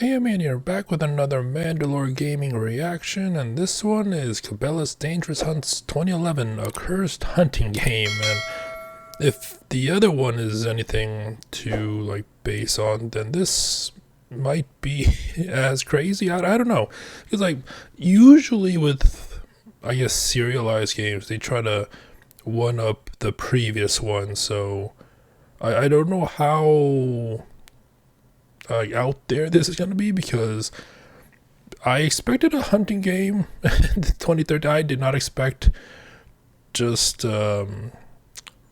Hey man here, back with another Mandalore Gaming reaction, and this one is Cabela's Dangerous Hunts 2011, a cursed hunting game. And if the other one is anything to like base on, then this might be as crazy. I don't know, because like usually with I guess serialized games, they try to one up the previous one. So I don't know how out there this is going to be, because I expected a hunting game in 2013. I did not expect just a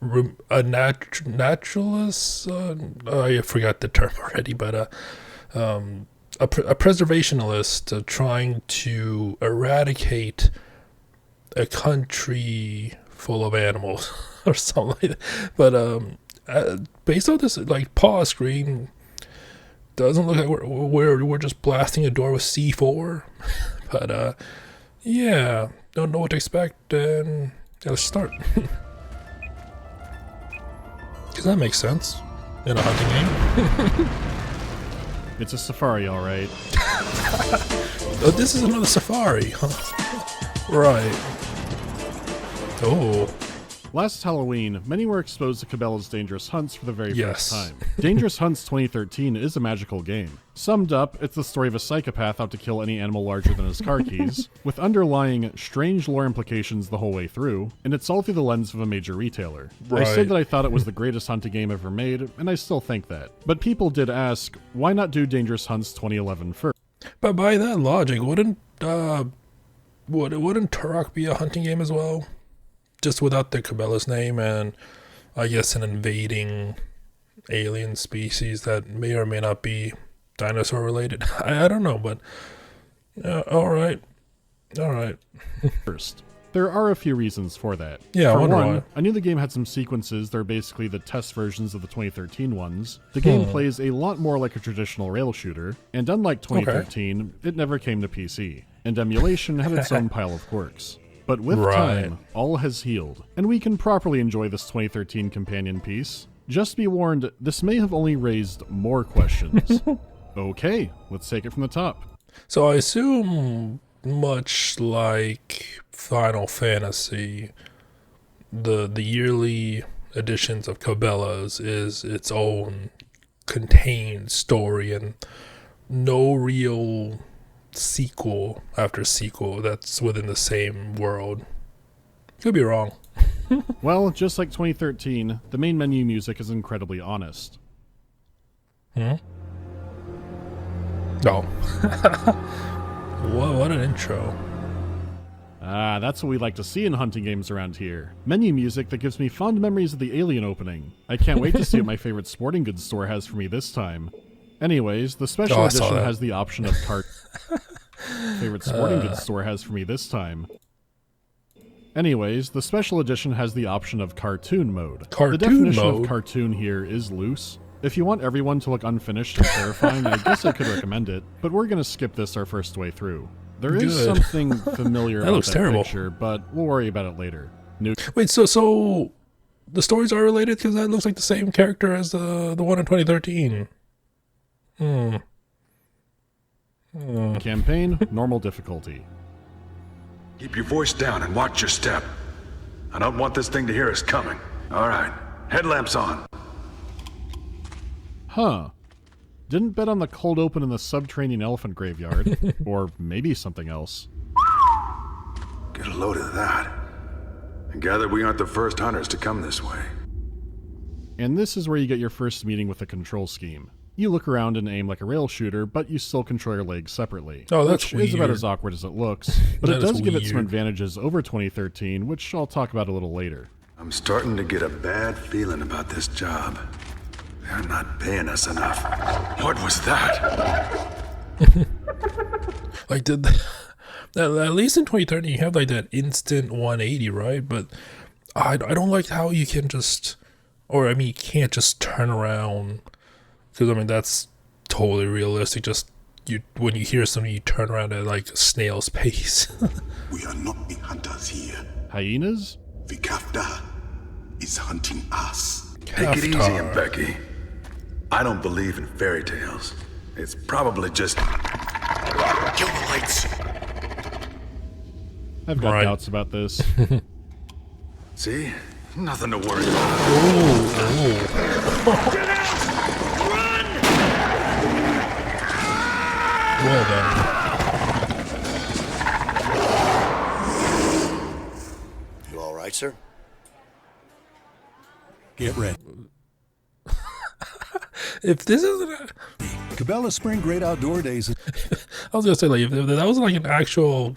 naturalist. I forgot the term already, but a preservationalist trying to eradicate a country full of animals or something like that. But based on this like pause screen, doesn't look like we're just blasting a door with C4. But yeah, don't know what to expect, and yeah, let's start. Because that makes sense in a hunting game. It's a safari, alright. Oh, this is another safari, huh? Right. Oh. Last Halloween, many were exposed to Cabela's Dangerous Hunts for the very Yes. first time. Dangerous Hunts 2013 is a magical game. Summed up, it's the story of a psychopath out to kill any animal larger than his car keys, with underlying strange lore implications the whole way through, and it's all through the lens of a major retailer. Right. I said that I thought it was the greatest hunting game ever made, and I still think that. But people did ask, why not do Dangerous Hunts 2011 first? But by that logic, wouldn't Turok be a hunting game as well? Just without the Cabela's name, and I guess an invading alien species that may or may not be dinosaur related. I don't know, but alright. First. There are a few reasons for that. Yeah, I for wonder one, why. I knew the game had some sequences that are basically the test versions of the 2013 ones. The game plays a lot more like a traditional rail shooter, and unlike 2013, it never came to PC, and emulation had its own pile of quirks. But with time, all has healed, and we can properly enjoy this 2013 companion piece. Just be warned, this may have only raised more questions. Okay, let's take it from the top. So I assume, much like Final Fantasy, the yearly editions of Cabela's is its own contained story, and no real sequel after sequel that's within the same world. Could be wrong. Well, just like 2013, the main menu music is incredibly honest. Oh. What an intro. Ah, that's what we like to see in hunting games around here. Menu music that gives me fond memories of the Alien opening. I can't wait to see what my favorite sporting goods store has for me this time. Anyways, the special edition has the option of favorite sporting goods store has for me this time. Anyways, the special edition has the option of cartoon mode. The definition of cartoon here is loose. If you want everyone to look unfinished and terrifying, I guess I could recommend it, but we're gonna skip this our first way through. There is something familiar about that picture, but we'll worry about it later. Wait, so the stories are related, because that looks like the same character as the one in 2013. Campaign, normal difficulty. Keep your voice down and watch your step. I don't want this thing to hear us coming. All right, headlamps on. Huh. Didn't bet on the cold open in the subterranean elephant graveyard. Or maybe something else. Get a load of that. And gather we aren't the first hunters to come this way. And this is where you get your first meeting with the control scheme. You look around and aim like a rail shooter, but you still control your legs separately. Oh, that's which is about as awkward as it looks, but it does give it some advantages over 2013, which I'll talk about a little later. I'm starting to get a bad feeling about this job. They're not paying us enough. What was that? Like, at least in 2013 you have like that instant 180, right? But I don't like how you can just, or I mean you can't just turn around. Because, I mean, that's totally realistic. Just, when you hear something, you turn around at, like, a snail's pace. We are not the hunters here. Hyenas? The Kafta is hunting us. Take it easy, Becky. I don't believe in fairy tales. It's probably just... Kill the lights. I've got Right. doubts about this. See? Nothing to worry about. Well done. You all right, sir? Get ready. If this isn't, Cabela Spring Great Outdoor Days I was gonna say like if that was like an actual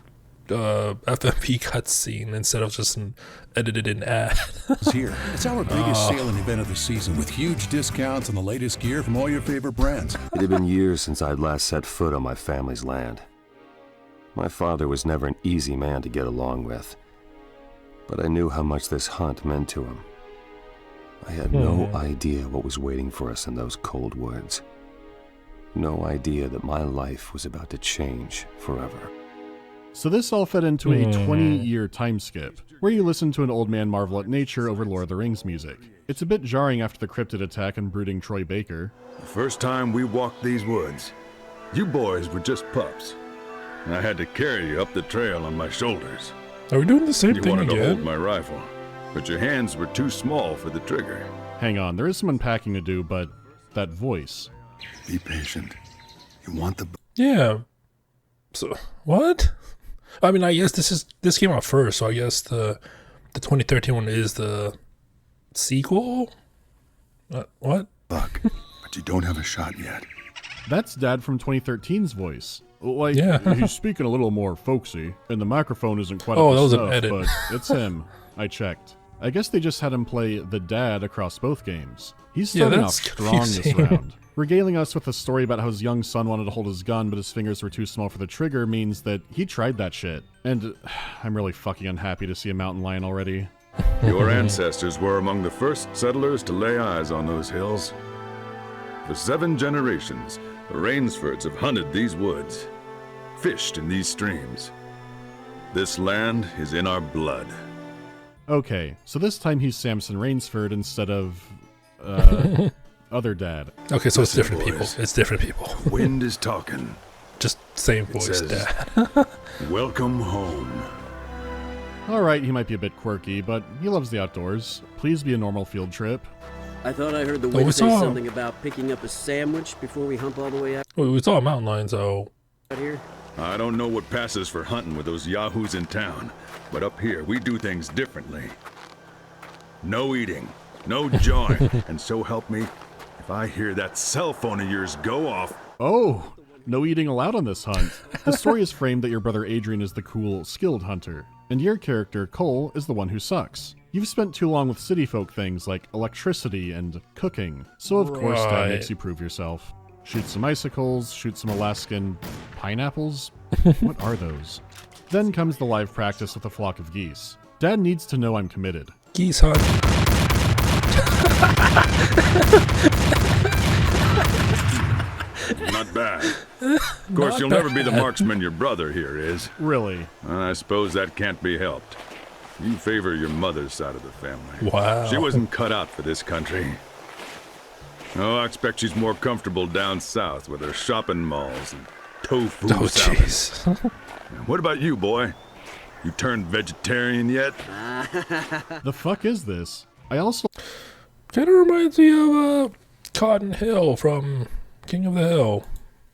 FMV cutscene instead of just an edited in ad. is here. It's our biggest sailing event of the season with huge discounts on the latest gear from all your favorite brands. It had been years since I'd last set foot on my family's land. My father was never an easy man to get along with, but I knew how much this hunt meant to him. I had no idea what was waiting for us in those cold woods. No idea that my life was about to change forever. So this all fed into a 20-year time skip, where you listen to an old man marvel at nature over Lord of the Rings music. It's a bit jarring after the cryptid attack and brooding Troy Baker. The first time we walked these woods, you boys were just pups. And I had to carry you up the trail on my shoulders. Are we doing the same You thing wanted to hold again? my rifle, but your hands were too small for the trigger. Hang on, there is some unpacking to do, but that voice. Be patient. You want the... Yeah. So what? I mean, I guess this came out first, so I guess the 2013 one is the sequel. What? buck, but you don't have a shot yet. That's Dad from 2013's voice. Like, Yeah. he's speaking a little more folksy, and the microphone isn't quite Oh, up that to was an snuff, edit. but it's him. I checked. I guess they just had him play the dad across both games. He's Yeah, starting off that's strong this confusing. round. Regaling us with a story about how his young son wanted to hold his gun, but his fingers were too small for the trigger means that he tried that shit. And I'm really fucking unhappy to see a mountain lion already. Your ancestors were among the first settlers to lay eyes on those hills. For 7 generations, the Rainsfords have hunted these woods, fished in these streams. This land is in our blood. Okay, so this time he's Samson Rainsford instead of, other dad. Okay, so it's Listen, different people. boys. It's different people. Wind is talking. Just same voice, says- Dad. Welcome home. Alright, he might be a bit quirky, but he loves the outdoors. Please be a normal field trip. I thought I heard the we wind say saw- something about picking up a sandwich before we hump all the way out We saw a mountain lion, so here. I don't know what passes for hunting with those yahoos in town, but up here we do things differently. No eating, no jawing, and so help me, if I hear that cell phone of yours go off, Oh, no eating allowed on this hunt. The story is framed that your brother Adrian is the cool, skilled hunter, and your character, Cole, is the one who sucks. You've spent too long with city folk things like electricity and cooking, so of course that Right. makes you prove yourself. Shoot some icicles, shoot some Alaskan pineapples? What are those? Then comes the live practice with a flock of geese. Dad needs to know I'm committed. geese hunt. not bad. Of course, Not you'll never be the bad. marksman your brother here is. Really? I suppose that can't be helped. You favor your mother's side of the family. Wow. She wasn't cut out for this country. Oh, I expect she's more comfortable down south with her shopping malls and tofu Oh, salad. jeez. What about you, boy? You turned vegetarian yet? The fuck is this? I also Kind of reminds me of Cotton Hill from King of the Hill.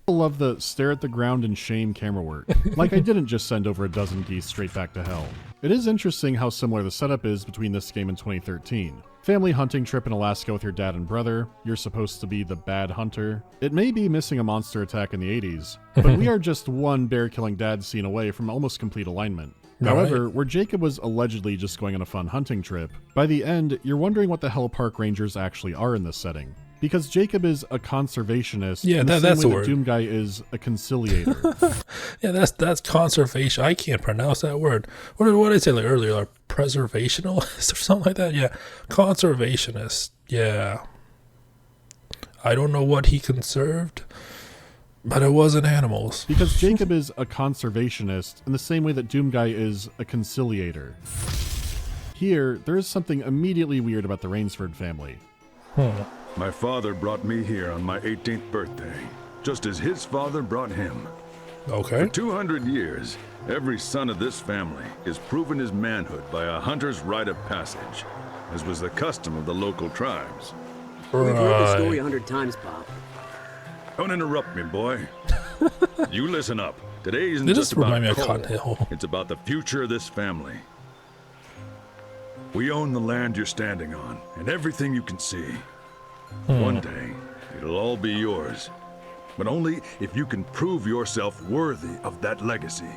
love the stare at the ground in shame camera work. Like I didn't just send over a dozen geese straight back to hell. It is interesting how similar the setup is between this game and 2013. Family hunting trip in Alaska with your dad and brother. You're supposed to be the bad hunter. It may be missing a monster attack in the 80s, but we are just one bear-killing dad scene away from almost complete alignment. However, where Jacob was allegedly just going on a fun hunting trip, by the end, you're wondering what the hell park rangers actually are in this setting. Because Jacob is a conservationist, Yeah, in the that's same the way word. Doom Guy is a conciliator. Yeah, that's conservation. I can't pronounce that word. What did I say like earlier? Like preservationalist or something like that? Yeah, conservationist. Yeah. I don't know what he conserved, but it wasn't animals. Because Jacob is a conservationist in the same way that Doom Guy is a conciliator. Here, there is something immediately weird about the Rainsford family. My father brought me here on my 18th birthday. just as his father brought him. Okay. For 200 years, every son of this family has proven his manhood by a hunter's rite of passage, as was the custom of the local tribes. We've heard the story Right. 100 times, Pop. Don't interrupt me, boy. You listen up. Today isn't They just just remind me about of coal. Cotton Hill. It's about the future of this family. We own the land you're standing on, and everything you can see. One day, it'll all be yours. But only if you can prove yourself worthy of that legacy.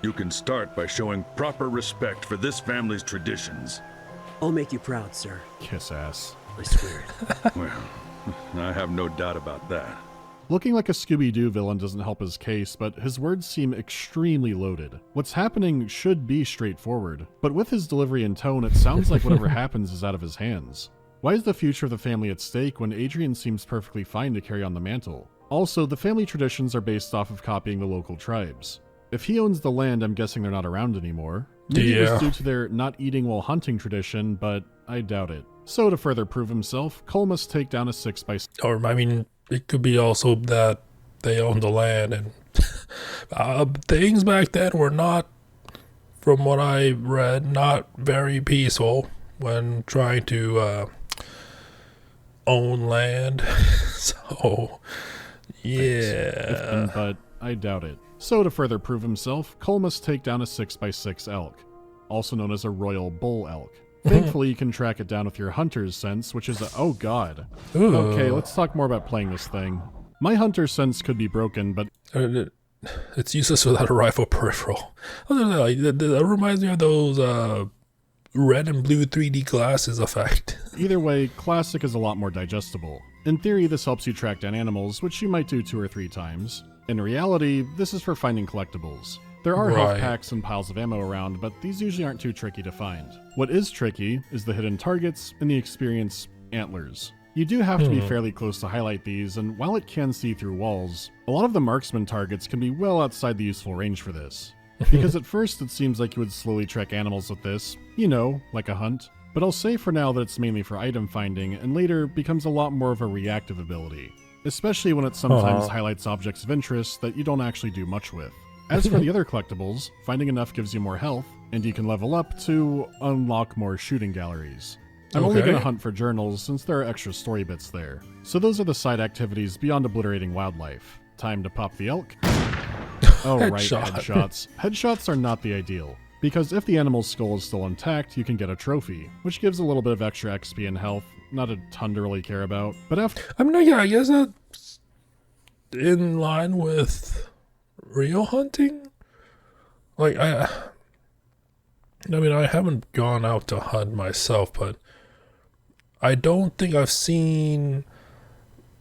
You can start by showing proper respect for this family's traditions. I'll make you proud, sir. Kiss ass. I swear it. Well, I have no doubt about that. Looking like a Scooby-Doo villain doesn't help his case, but his words seem extremely loaded. What's happening should be straightforward, but with his delivery and tone, it sounds like whatever happens is out of his hands. Why is the future of the family at stake when Adrian seems perfectly fine to carry on the mantle? Also, the family traditions are based off of copying the local tribes. If he owns the land, I'm guessing they're not around anymore. Maybe it Yeah. was due to their not eating while hunting tradition, but I doubt it. So to further prove himself, Cole must take down a 6x6. Or I mean, it could be also that they own the land, and things back then were not, from what I read, not very peaceful when trying to own land. So, yeah. But I doubt it. So to further prove himself, Cole must take down a 6x6 elk, also known as a royal bull elk. Thankfully, you can track it down with your hunter's sense, which is a— oh god. Ooh. Okay, let's talk more about playing this thing. My hunter's sense could be broken, but It's useless without a rifle peripheral. That reminds me of those red and blue 3D glasses effect. either way, Classic is a lot more digestible. In theory, this helps you track down animals, which you might do 2 or 3 times. In reality, this is for finding collectibles. There are health Right. packs and piles of ammo around, but these usually aren't too tricky to find. What is tricky is the hidden targets and the experience antlers. You do have to be fairly close to highlight these, and while it can see through walls, a lot of the marksman targets can be well outside the useful range for this. Because at first it seems like you would slowly track animals with this, you know, like a hunt. But I'll say for now that it's mainly for item finding, and later becomes a lot more of a reactive ability. Especially when it sometimes highlights objects of interest that you don't actually do much with. As for the other collectibles, finding enough gives you more health, and you can level up to unlock more shooting galleries. I'm only Okay. going to hunt for journals since there are extra story bits there. So those are the side activities beyond obliterating wildlife. Time to pop the elk. Oh right, Headshot. headshots. Headshots are not the ideal, because if the animal's skull is still intact, you can get a trophy, which gives a little bit of extra XP and health, not a ton to really care about. But after I mean, yeah, I guess that's in line with real hunting. Like, I mean, I haven't gone out to hunt myself, but I don't think I've seen.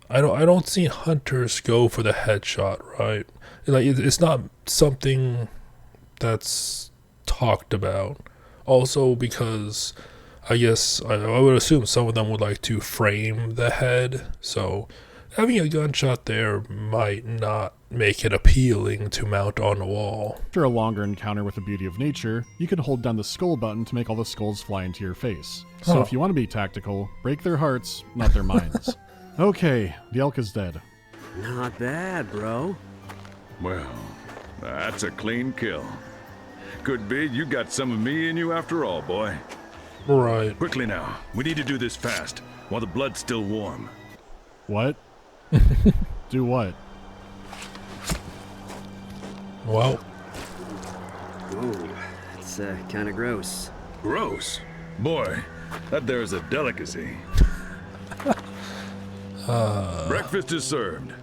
I don't see hunters go for the headshot, right? Like, it's not something that's talked about. Also, because I guess I would assume some of them would like to frame the head, so having a gunshot there might not make it appealing to mount on a wall. a longer encounter with the beauty of nature, you can hold down the skull button to make all the skulls fly into your face. So Huh. if you want to be tactical, break their hearts, not their minds. Okay, the elk is dead. Not bad, bro. Well, that's a clean kill. Could be you got some of me in you after all, boy. Right. Quickly now, we need to do this fast, while the blood's still warm. What? Do what? Well, Whoa, that's kind of gross. Gross. Boy, that there's a delicacy. Breakfast is served.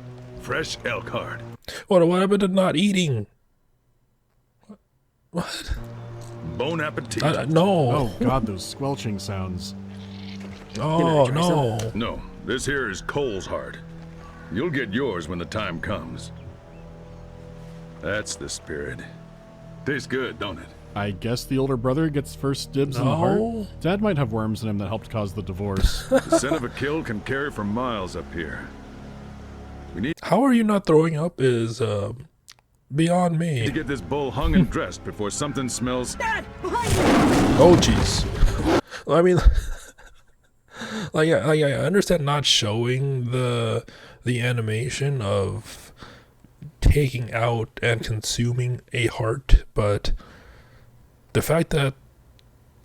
Fresh elk heart. what happened to not eating? What? Bon appetit. No. Oh god, those squelching sounds. Oh, try no. No, this here is Cole's heart. You'll get yours when the time comes. That's the spirit. Tastes good, don't it? I guess the older brother gets first dibs in the No. heart. Dad might have worms in him that helped cause the divorce. The scent of a kill can carry for miles up here. We need How are you not throwing up is beyond to me. get this bull hung and dressed before something smells. Oh, jeez. I mean, like I understand not showing the the animation of taking out and consuming a heart, but the fact that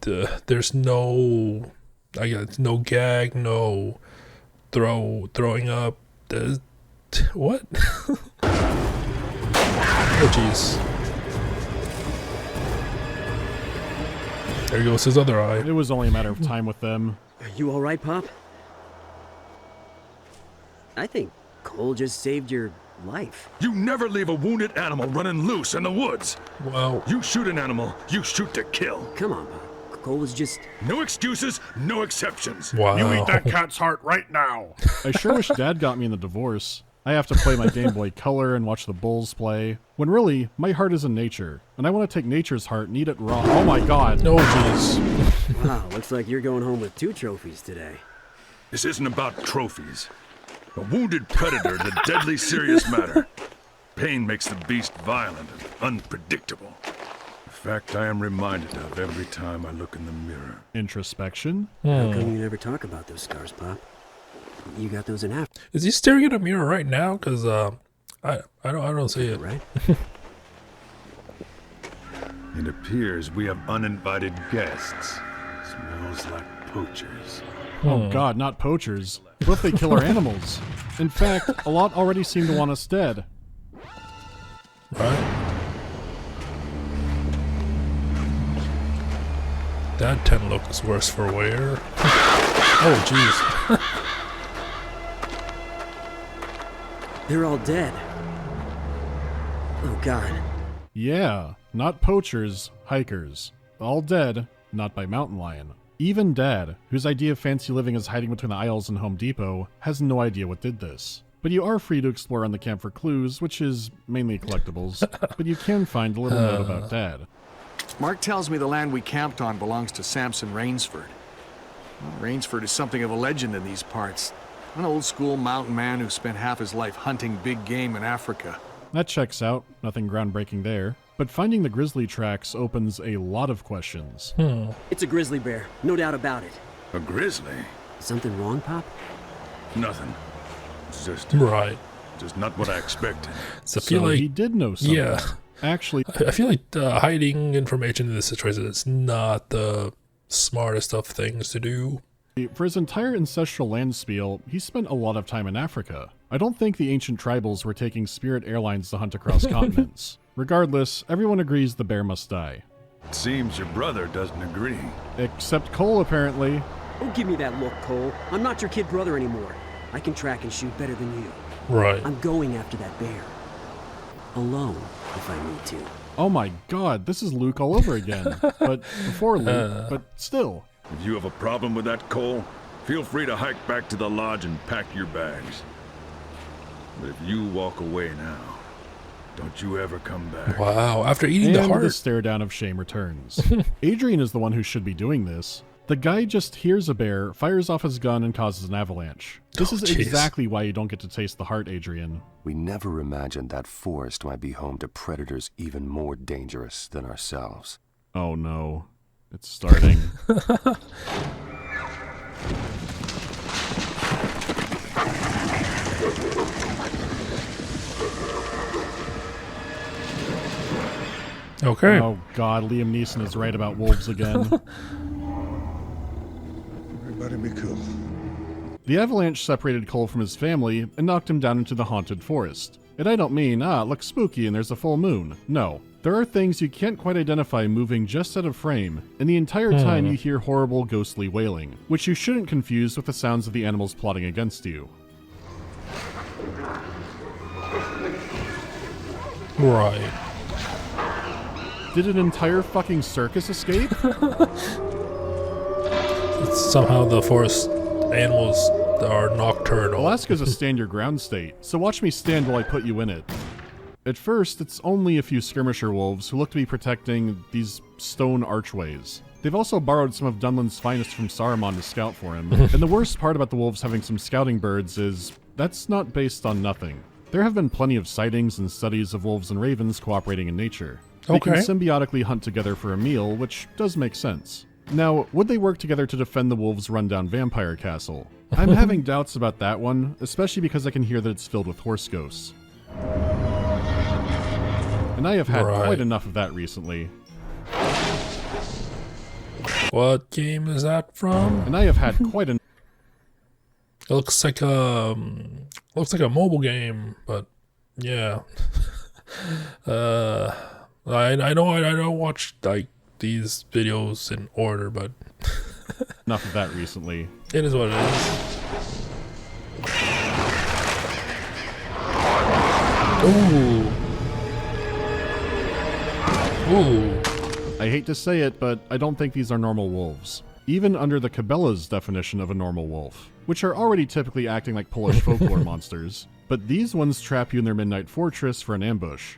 there's no, I guess, no gag, no throwing up. What? Oh jeez. There goes his other eye. It was only a matter of time with them. Are you all right, Pop? I think Cole just saved your life. You never leave a wounded animal running loose in the woods. Wow. You shoot an animal, you shoot to kill. Come on, Pop. Cole was just... No excuses, no exceptions. Wow. You eat that cat's heart right now. I sure wish Dad got me in the divorce. I have to play my Game Boy Color and watch the bulls play, when really, my heart is in nature, and I want to take nature's heart and eat it raw. Oh my god. No, jeez. Wow, looks like you're going home with 2 trophies today. This isn't about trophies. A wounded predator is a deadly serious matter. Pain makes the beast violent and unpredictable. A fact I am reminded of every time I look in the mirror. Introspection? How come you never talk about those scars, Pop? You got those in Africa, Is he staring at a mirror right now? Cause I don't see it. right? It appears we have uninvited guests. Smells like poachers. Oh god, not poachers. What if they kill our animals? In fact, a lot already seem to want us dead. Right? That tent looks worse for wear. Oh jeez. They're all dead. Oh god. Yeah, not poachers, hikers. All dead, not by mountain lion. Even Dad, whose idea of fancy living is hiding between the aisles in Home Depot, has no idea what did this. But you are free to explore on the camp for clues, which is mainly collectibles, but you can find a little note about Dad. Mark tells me the land we camped on belongs to Samson Rainsford. Well, Rainsford is something of a legend in these parts. An old-school mountain man who spent half his life hunting big game in Africa. That checks out, nothing groundbreaking there. But finding the grizzly tracks opens a lot of questions. It's a grizzly bear, no doubt about it. A grizzly? Something wrong, Pop? Nothing. It's just not what I expected. So I So feel like he did know something. yeah. Actually, I feel like hiding information in this situation is not the smartest of things to do. for his entire ancestral land spiel, he spent a lot of time in Africa. I don't think the ancient tribals were taking Spirit Airlines to hunt across continents. Regardless, everyone agrees the bear must die. It seems your brother doesn't agree. Except Cole, apparently. Don't give me that look, Cole. I'm not your kid brother anymore. I can track and shoot better than you. Right. I'm going after that bear. Alone, if I need to. Oh my god, this is Luke all over again. But before Luke, but still. If you have a problem with that, Cole, feel free to hike back to the lodge and pack your bags. But if you walk away now, don't you ever come back. Wow. After eating the And heart. the stare down of shame returns. Adrian is the one who should be doing this. The guy just hears a bear, fires off his gun, and causes an avalanche. This is jeez. exactly why you don't get to taste the heart, Adrian. We never imagined that forest might be home to predators even more dangerous than ourselves. Oh no. It's starting. Okay. Oh god, Liam Neeson is right about wolves again. Everybody be cool. The avalanche separated Cole from his family and knocked him down into the haunted forest. And I don't mean, it looks spooky and there's a full moon. No. There are things you can't quite identify moving just out of frame, and the entire time you hear horrible ghostly wailing, which you shouldn't confuse with the sounds of the animals plotting against you. Right. Did an entire fucking circus escape? Somehow the forest animals are nocturnal. Alaska's a stand your ground state, so watch me stand while I put you in it. At first, it's only a few skirmisher wolves who look to be protecting these stone archways. They've also borrowed some of Dunland's finest from Saruman to scout for him. And the worst part about the wolves having some scouting birds is that's not based on nothing. There have been plenty of sightings and studies of wolves and ravens cooperating in nature. They can Okay. symbiotically hunt together for a meal, which does make sense. Now, would they work together to defend the wolves' rundown vampire castle? I'm having doubts about that one, especially because I can hear that it's filled with horse ghosts. And I have had quite enough of that recently. What game is that from? And I have had quite an. It looks like a mobile game, but yeah. I know I don't watch like these videos in order, but enough of that recently. It is what it is. Ooh. Ooh. I hate to say it, but I don't think these are normal wolves. Even under the Cabela's definition of a normal wolf, which are already typically acting like Polish folklore monsters. But these ones trap you in their midnight fortress for an ambush.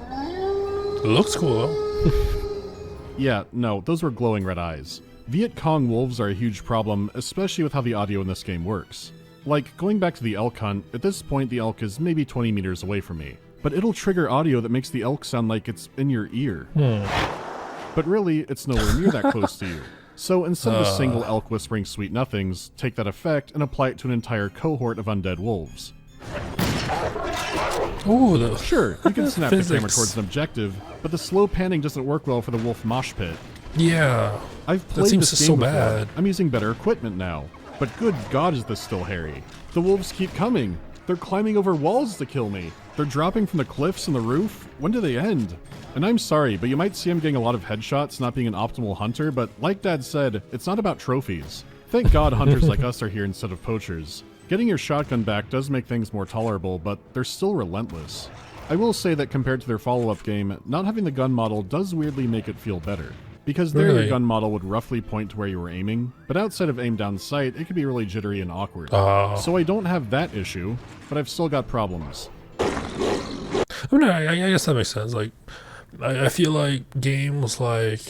It looks cool though. Yeah, no, those were glowing red eyes. Viet Cong wolves are a huge problem, especially with how the audio in this game works. Like, going back to the elk hunt, at this point the elk is maybe 20 meters away from me. But it'll trigger audio that makes the elk sound like it's in your ear. But really, it's nowhere near that close to you. So instead of a single elk whispering sweet nothings, take that effect and apply it to an entire cohort of undead wolves. Ooh, sure, you can snap the camera towards an objective, but the slow panning doesn't work well for the wolf mosh pit. Yeah, I've played that seems this game so before. bad. I'm using better equipment now. But good God, is this still hairy. The wolves keep coming. They're climbing over walls to kill me. They're dropping from the cliffs and the roof. When do they end? And I'm sorry, but you might see I'm getting a lot of headshots not being an optimal hunter, but like Dad said, it's not about trophies. Thank God hunters like us are here instead of poachers. Getting your shotgun back does make things more tolerable, but they're still relentless. I will say that compared to their follow-up game, not having the gun model does weirdly make it feel better. Because there your gun model would roughly point to where you were aiming, but outside of aim down sight, it could be really jittery and awkward. So I don't have that issue, but I've still got problems. I mean, I guess that makes sense. Like, I feel like games like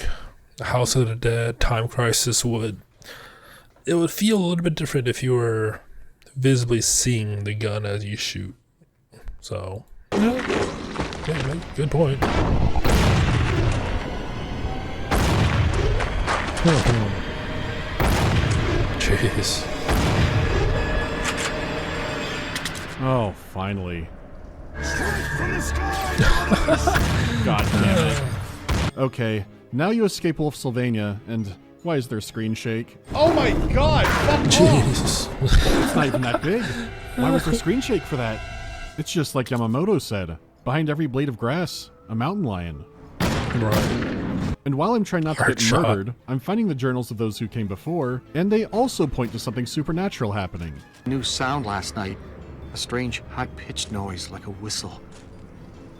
House of the Dead, Time Crisis would feel a little bit different if you were visibly seeing the gun as you shoot. So, yeah, good point. Jeez. Oh, finally. God damn it. Okay, now you escape Wolf Sylvania, and why is there screen shake? Oh my God! Fuck Jesus. It's not even that big. Why was there screen shake for that? It's just like Yamamoto said. Behind every blade of grass, a mountain lion. Right. And while I'm trying not to get murdered, I'm finding the journals of those who came before, and they also point to something supernatural happening. New sound last night. A strange, high-pitched noise, like a whistle.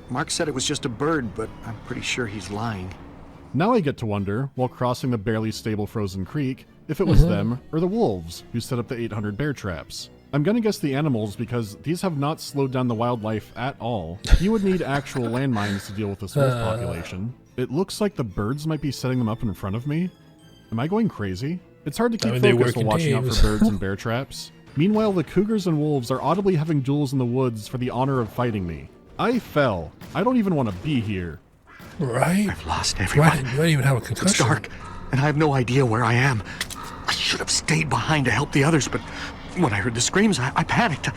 Mark said it was just a bird, but I'm pretty sure he's lying. Now I get to wonder, while crossing the barely stable frozen creek, if it was them or the wolves who set up the 800 bear traps. I'm gonna guess the animals because these have not slowed down the wildlife at all. You would need actual landmines to deal with this wolf population. It looks like the birds might be setting them up in front of me. Am I going crazy? It's hard to keep focused while watching out for birds and bear traps. Meanwhile, the cougars and wolves are audibly having duels in the woods for the honor of fighting me. I fell. I don't even want to be here. Right? I've lost everyone. You might even have a concussion. It's dark, and I have no idea where I am. I should have stayed behind to help the others, but when I heard the screams, I panicked.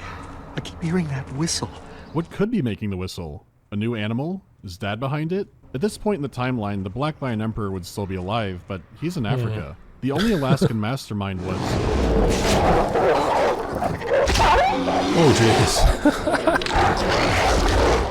I keep hearing that whistle. What could be making the whistle? A new animal? Is Dad behind it? At this point in the timeline, the Black Lion Emperor would still be alive, but he's in Africa. The only Alaskan mastermind was... Oh, jeez.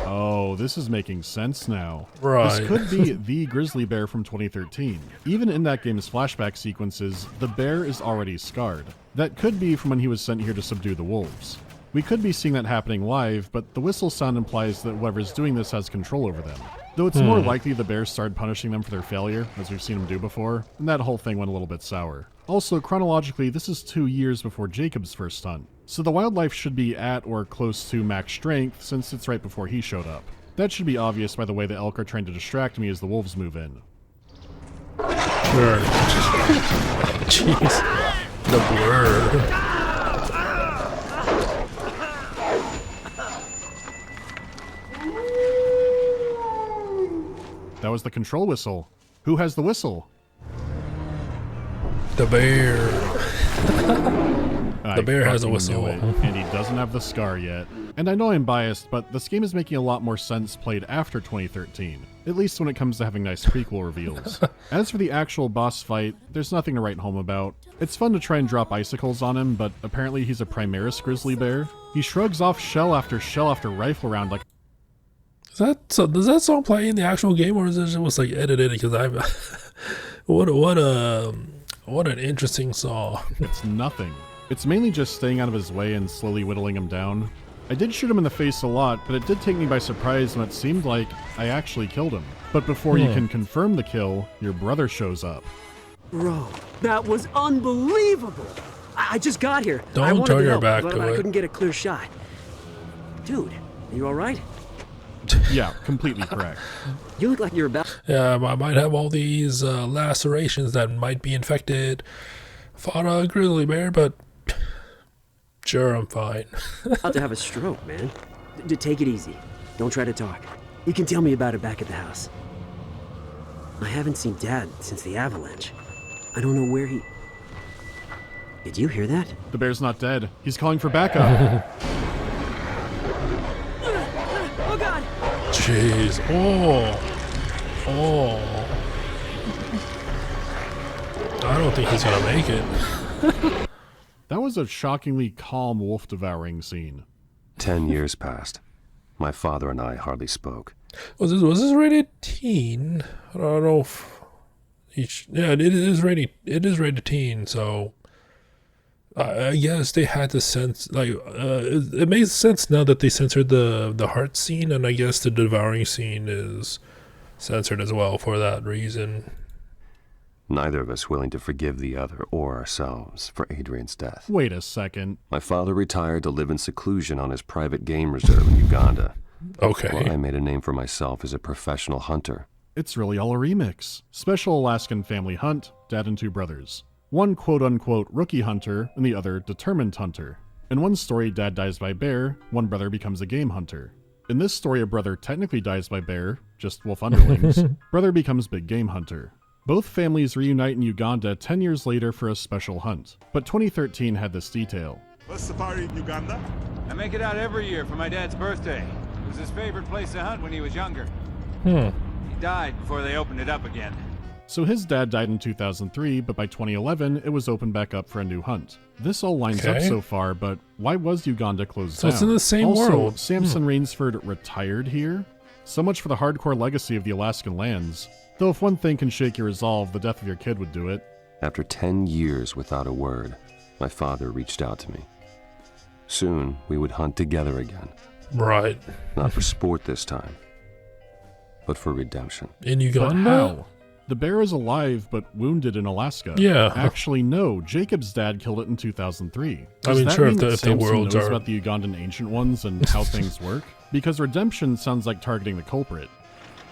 Oh, this is making sense now. Right. This could be the grizzly bear from 2013. Even in that game's flashback sequences, the bear is already scarred. That could be from when he was sent here to subdue the wolves. We could be seeing that happening live, but the whistle sound implies that whoever's doing this has control over them. Though it's more likely the bears started punishing them for their failure, as we've seen them do before, and that whole thing went a little bit sour. Also, chronologically, this is 2 years before Jacob's first hunt, so the wildlife should be at or close to max strength since it's right before he showed up. That should be obvious by the way the elk are trying to distract me as the wolves move in. Sure. Jeez. The blur. That was the control whistle. Who has the whistle? The bear. The bear has a fucking whistle. knew it, and he doesn't have the scar yet. And I know I'm biased, but this game is making a lot more sense played after 2013, at least when it comes to having nice prequel reveals. As for the actual boss fight, there's nothing to write home about. It's fun to try and drop icicles on him, but apparently he's a Primaris grizzly bear. He shrugs off shell after rifle round like... Does that song play in the actual game, or is it just like edited? Because I'm what an interesting song. It's nothing. It's mainly just staying out of his way and slowly whittling him down. I did shoot him in the face a lot, but it did take me by surprise when it seemed like I actually killed him. But before you can confirm the kill, your brother shows up. Bro, that was unbelievable. I just got here. I Don't wanted turn to your help, back but to I it. couldn't get a clear shot. Dude, are you all right? Yeah, completely correct. You look like you're about... Yeah, I might have all these lacerations that might be infected. Fought a grizzly bear, but sure, I'm fine. about to have a stroke, man. Take it easy. Don't try to talk. You can tell me about it back at the house. I haven't seen Dad since the avalanche. I don't know where he... Did you hear that? The bear's not dead. He's calling for backup. Oh, God! Jeez. Oh. I don't think he's gonna make it. That was a shockingly calm wolf devouring scene. 10 years passed. My father and I hardly spoke. Was this rated teen? I don't know if it is rated teen, so I guess they had to sense, like, it makes sense now that they censored the heart scene, and I guess the devouring scene is censored as well for that reason. Neither of us willing to forgive the other or ourselves for Adrian's death. Wait a second. My father retired to live in seclusion on his private game reserve in Uganda. Okay. While I made a name for myself as a professional hunter. It's really all a remix. Special Alaskan family hunt, dad and two brothers. One quote-unquote rookie hunter and the other determined hunter. In one story, dad dies by bear, one brother becomes a game hunter. In this story, a brother technically dies by bear, just wolf underlings. Brother becomes big game hunter. Both families reunite in Uganda 10 years later for a special hunt. But 2013 had this detail. First safari in Uganda? I make it out every year for my dad's birthday. It was his favorite place to hunt when he was younger. Hmm. He died before they opened it up again. So his dad died in 2003, but by 2011, it was opened back up for a new hunt. This all lines up Okay. so far, but why was Uganda closed So down? it's in the same also, world. Samson Rainsford retired here? So much for the hardcore legacy of the Alaskan lands. Though if one thing can shake your resolve, the death of your kid would do it. After 10 years without a word, my father reached out to me. Soon, we would hunt together again. Right. Not for sport this time, but for redemption. In But Uganda? how? The bear is alive, but wounded in Alaska. Yeah. Actually, no. Jacob's dad killed it in 2003. I mean, that sure, mean if the that Samson worlds knows are- about the Ugandan ancient ones and how things work? Because redemption sounds like targeting the culprit.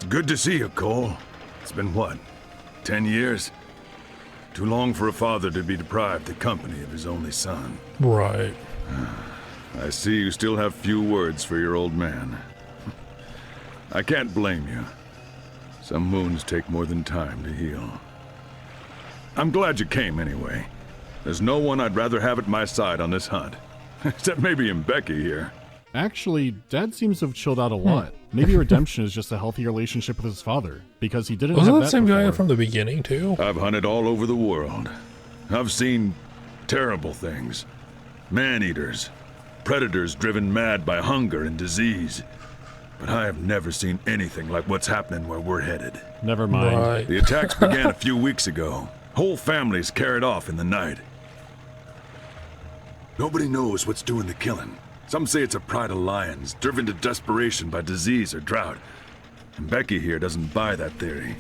Good to see you, Cole. It's been what, 10 years? Too long for a father to be deprived the company of his only son. Right. I see you still have few words for your old man. I can't blame you. Some wounds take more than time to heal. I'm glad you came anyway. There's no one I'd rather have at my side on this hunt. Except maybe Becky here. Actually, Dad seems to have chilled out a lot. Maybe redemption is just a healthy relationship with his father, because he didn't Wasn't have that that same guy before. from the beginning, too? I've hunted all over the world. I've seen terrible things. Man-eaters. Predators driven mad by hunger and disease. But I have never seen anything like what's happening where we're headed. Never mind. Right. The attacks began a few weeks ago. Whole families carried off in the night. Nobody knows what's doing the killing. Some say it's a pride of lions, driven to desperation by disease or drought. And Becky here doesn't buy that theory.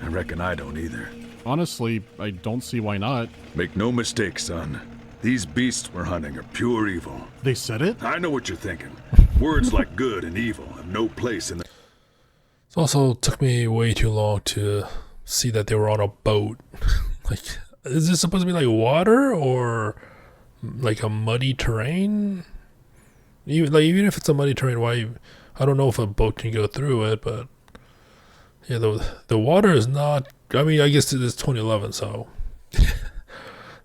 I reckon I don't either. Honestly, I don't see why not. Make no mistake, son. These beasts we're hunting are pure evil. They said it? I know what you're thinking. Words like good and evil have no place in the... It also took me way too long to see that they were on a boat. Like, is this supposed to be like water or like a muddy terrain? Even if it's a muddy terrain, why? I don't know if a boat can go through it, but yeah, the water is not. I mean, I guess it is 2011, so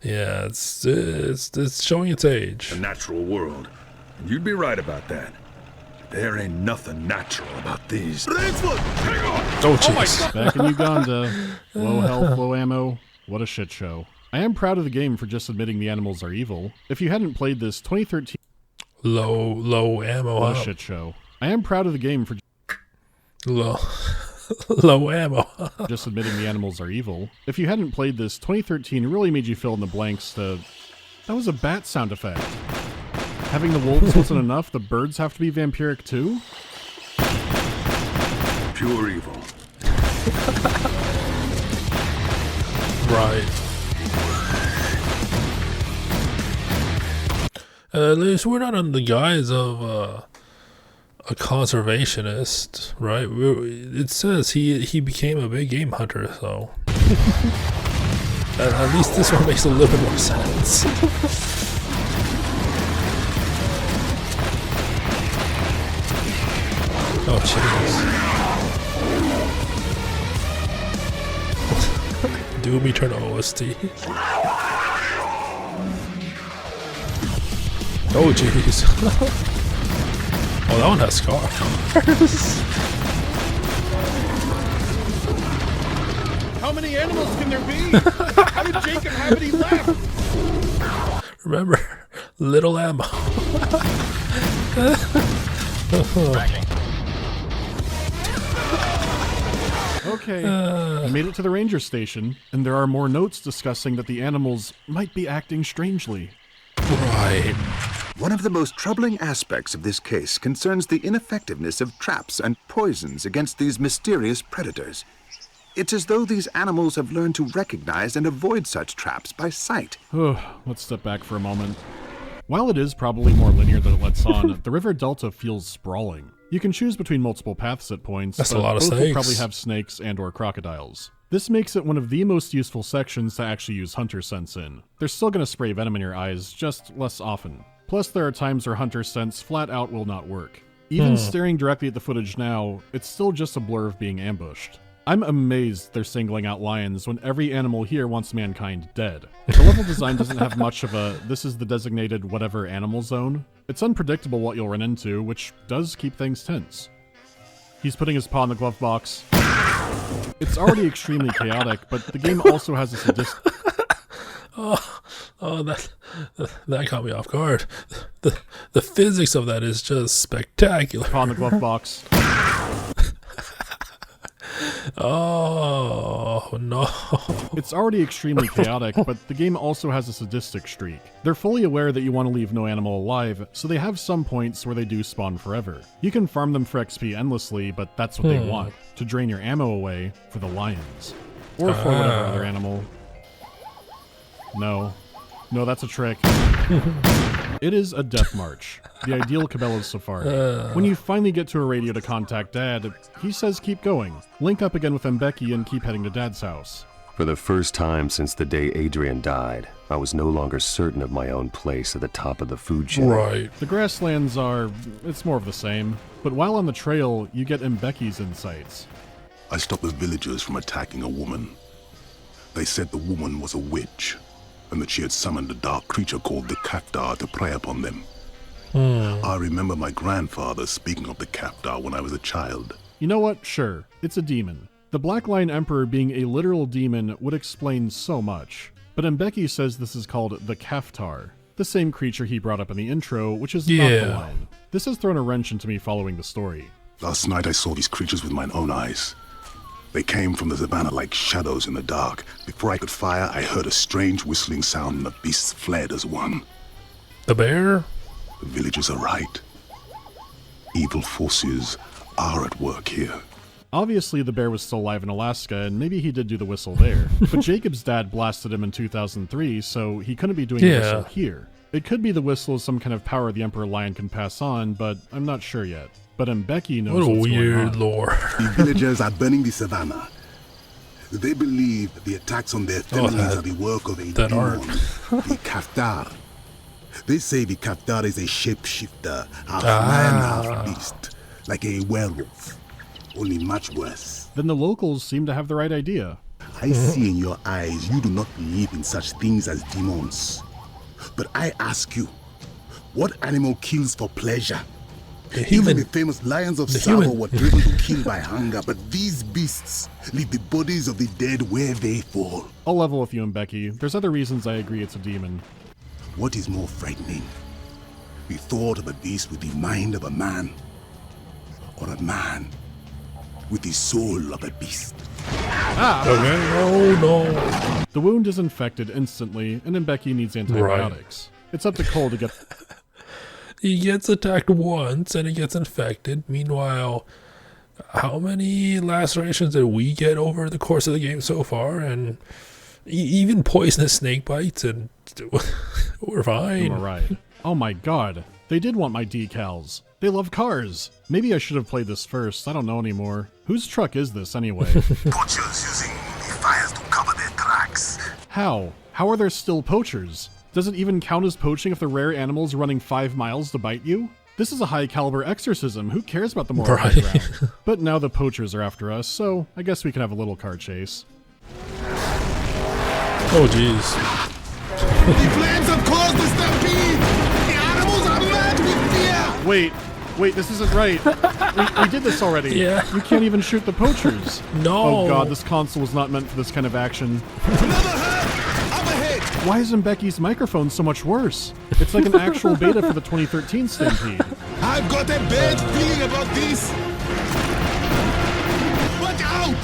Yeah, it's showing its age. A natural world. And you'd be right about that. There ain't nothing natural about these. Oh jeez. Back in Uganda, low health, low ammo. What a shit show. I am proud of the game for just admitting the animals are evil. If you hadn't played this 2013 Low ammo. what a shit show. I am proud of the game for low ammo. just admitting the animals are evil. If you hadn't played this, 2013 really made you fill in the blanks to... That was a bat sound effect. Having the wolves wasn't enough, the birds have to be vampiric too? Pure evil. Right. At least we're not on the guise of a conservationist, right? It says he became a big game hunter, so at least this one makes a little bit more sense. Oh jeez. Doom Eternal OST. Oh jeez. Oh, that one has scars. How many animals can there be? How did Jacob have any left? Remember, little ammo. Okay, I made it to the ranger station, and there are more notes discussing that the animals might be acting strangely. Right. One of the most troubling aspects of this case concerns the ineffectiveness of traps and poisons against these mysterious predators. It's as though these animals have learned to recognize and avoid such traps by sight. Let's step back for a moment. While it is probably more linear than it lets on, the river delta feels sprawling. You can choose between multiple paths at points, That's but a lot of both will snakes. probably have snakes and or crocodiles. This makes it one of the most useful sections to actually use hunter sense in. They're still going to spray venom in your eyes, just less often. Plus, there are times where hunter sense flat out will not work. Even staring directly at the footage now, it's still just a blur of being ambushed. I'm amazed they're singling out lions when every animal here wants mankind dead. The level design doesn't have much of a, this is the designated whatever animal zone. It's unpredictable what you'll run into, which does keep things tense. He's putting his paw in the glove box. It's already extremely chaotic, but the game also has a sadistic... Oh, that caught me off guard. The physics of that is just spectacular. Paw in the glove box. Oh, no. It's already extremely chaotic, but the game also has a sadistic streak. They're fully aware that you want to leave no animal alive, so they have some points where they do spawn forever. You can farm them for XP endlessly, but that's what they want, to drain your ammo away for the lions. Or for whatever other animal. No, that's a trick. It is a death march, the ideal Cabela safari. When you finally get to a radio to contact Dad, he says keep going. Link up again with Mbeki and keep heading to Dad's house. For the first time since the day Adrian died, I was no longer certain of my own place at the top of the food chain. Right. The grasslands are, it's more of the same. But while on the trail, you get Mbeki's insights. I stopped the villagers from attacking a woman. They said the woman was a witch, and that she had summoned a dark creature called the Kaftar to prey upon them. I remember my grandfather speaking of the Kaftar when I was a child. You know what? Sure, it's a demon. The Black Lion Emperor being a literal demon would explain so much. But Mbeki says this is called the Kaftar, the same creature he brought up in the intro, which is not the lion. This has thrown a wrench into me following the story. Last night I saw these creatures with mine own eyes. They came from the savannah like shadows in the dark. Before I could fire, I heard a strange whistling sound and the beasts fled as one. The bear? The villagers are right. Evil forces are at work here. Obviously, the bear was still alive in Alaska, and maybe he did do the whistle there. But Jacob's dad blasted him in 2003, so he couldn't be doing the whistle here. It could be the whistle is some kind of power the Emperor Lion can pass on, but I'm not sure yet. But Mbeki knows What a what's weird going on. lore. The villagers are burning the savannah. They believe that the attacks on their families are the work of a demon, the Kaftar. They say the Kaftar is a shapeshifter, half man, half beast, like a werewolf, only much worse. Then the locals seem to have the right idea. I see in your eyes you do not believe in such things as demons. But I ask you, what animal kills for pleasure? Even the famous lions of Savo were driven to kill by hunger, but these beasts leave the bodies of the dead where they fall. I'll level with you and Becky. There's other reasons I agree it's a demon. What is more frightening? The thought of a beast with the mind of a man, or a man with the soul of a beast? Okay. Oh no. The wound is infected instantly, and Mbeki needs antibiotics. It's up to Cole to get... He gets attacked once and he gets infected. Meanwhile, how many lacerations did we get over the course of the game so far? And even poisonous snake bites, and we're fine. Alright. Oh my god. They did want my decals. They love cars. Maybe I should have played this first. I don't know anymore. Whose truck is this anyway? Poachers using the fires to cover their tracks. How? How are there still poachers? Does it even count as poaching if the rare animal's running 5 miles to bite you? This is a high caliber exorcism. Who cares about the moral high ground? But now the poachers are after us, so I guess we can have a little car chase. Oh jeez. The flames have caused the stampede! The animals are mad with fear! Wait, this isn't right. We did this already. Yeah. You can't even shoot the poachers. No. Oh god, this console was not meant for this kind of action. Another hurt! I'm ahead! Why isn't Becky's microphone so much worse? It's like an actual beta for the 2013 Stampede. I've got a bad feeling about this! Watch out!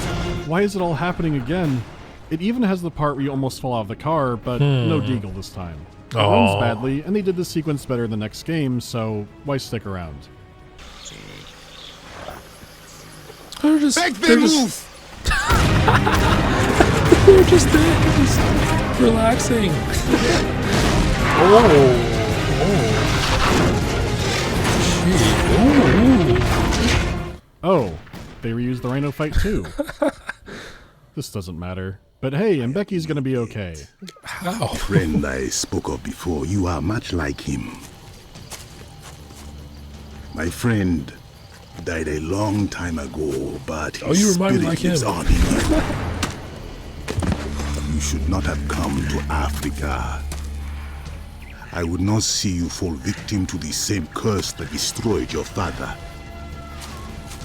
Why is it all happening again? It even has the part where you almost fall out of the car, but no deagle this time. It runs badly, and they did the sequence better in the next game, so why stick around? They're just, Make them move! They're just there, just relaxing. Oh, they reused the Rhino fight too. This doesn't matter. But hey, and Becky's gonna be okay. How? Friend I spoke of before, you are much like him. My friend died a long time ago, but his you remind me like spirit lives him. on in you. You should not have come to Africa. I would not see you fall victim to the same curse that destroyed your father.